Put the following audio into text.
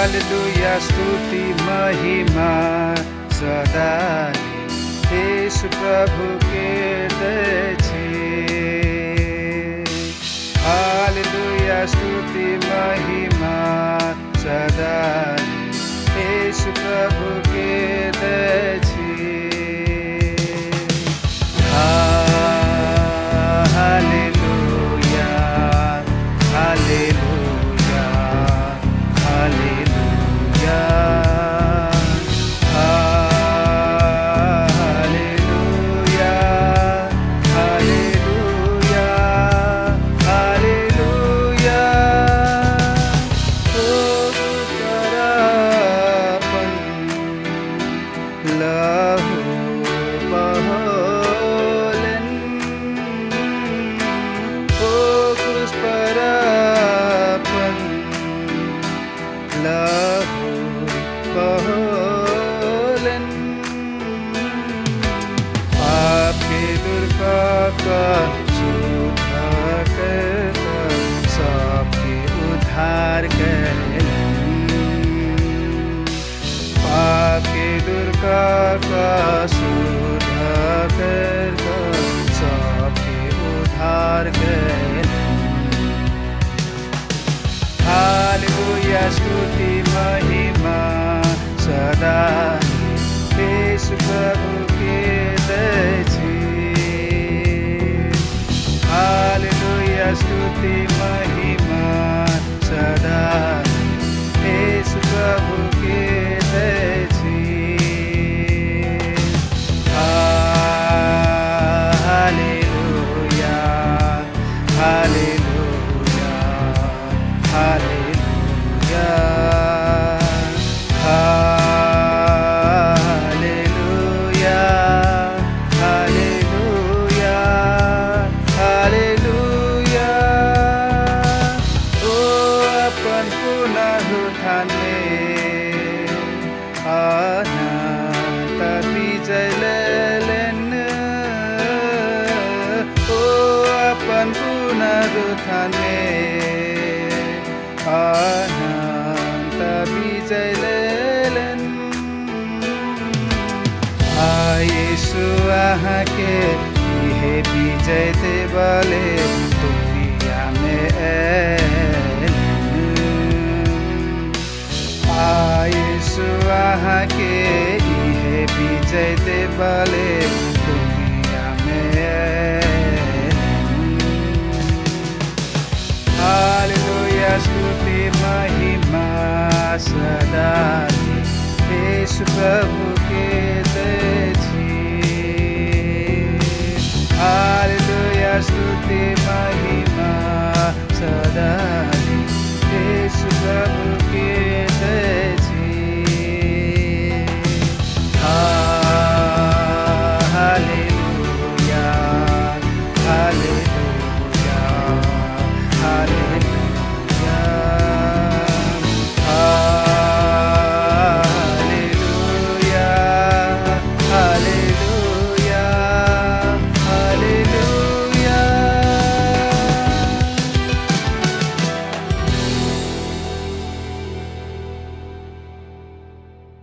hallelujah स्तुति महिमा सदा यीशु प्रभु के दे हालेलुया स्तुति महिमा सदा यीशु प्रभु के दे आपके दुर्ग का सबके उद्धार आपके दुर्ग का सबके उद्धार हालेलुया स्तुति महिमा सदा यीशु प्रभु के दे हालेलुया स्तुति महिमा सदा यीशु प्रभु के दे हालेलुया हालेलुया हालेलुया अनंत विजय लेलन यीशु आहाँ के ये विजय देवले दुनिया में यीशु आहाँ के ये विजय देवले दुनिया में हालेलुया स्तुति महिमा सदा यीशु प्रभु के दे हालेलुया स्तुति महिमा सदा